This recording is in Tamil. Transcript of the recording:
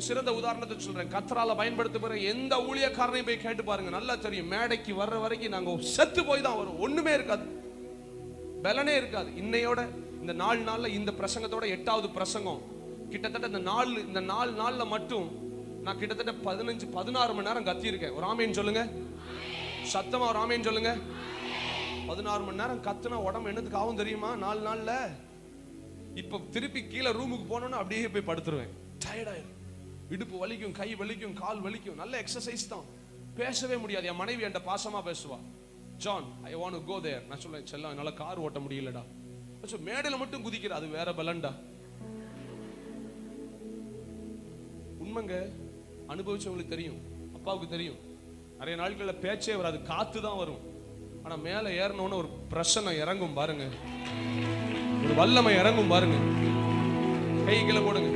சிறந்த உதாரணத்தை சொல்றேன். கர்த்தரால பயன்படுத்தப்படுற எந்த ஊழியக்காரனையும் போய் கேட்டு பாருங்க, நல்லா தெரியும். மேடைக்கு வர்ற வரைக்கும் நாங்க செத்து போய் தான் வரும். ஒண்ணுமே இருக்காது, பலனே இருக்காது. இன்னையோட இந்த 4 நாள்ல இந்த பிரசங்கத்தோட 8வது பிரசங்கம். கிட்டத்தட்ட இந்த 4 நாள்ல மட்டும் நான் கிட்டத்தட்ட 15-16 மணி நேரம் கத்தி இருக்கேன். ஒரு ஆமேன் சொல்லுங்க, சத்தமா ஒரு ஆமேன் சொல்லுங்க. 16 மணி நேரம் கத்துனா உடம்பு என்னதுக்கு ஆகும் தெரியுமா? 4 நாள்ல இப்ப திருப்பி கீழே ரூமுக்கு போனோம்னா அப்படியே போய் படுத்துருவேன். டயர்டாயிரும், இடுப்பு வலிக்கும், கை வலிக்கும், கால் வலிக்கும். நல்ல எக்ஸசைஸ் தான், பேசவே முடியாது. என் மனைவி என்கிட்ட பாசமா பேசுவா, John I want to go there. நான் சொல்லுவேன், செல்லம் என்னால கார் ஓட்ட முடியலடா. மேடையில மட்டும் குதிக்கிற, அது வேற பலன்டா. உண்மைங்க, அனுபவிச்சவங்களுக்கு தெரியும், அப்பாவுக்கு தெரியும். நிறைய நாட்கள்ல பேச்சே வராது, காத்து தான் வரும். ஆனா மேல ஏறணும்னு ஒரு பிரசன்னம் இறங்கும் பாருங்க, ஒரு வல்லமை இறங்கும் பாருங்க. கை கீழே போடுங்க.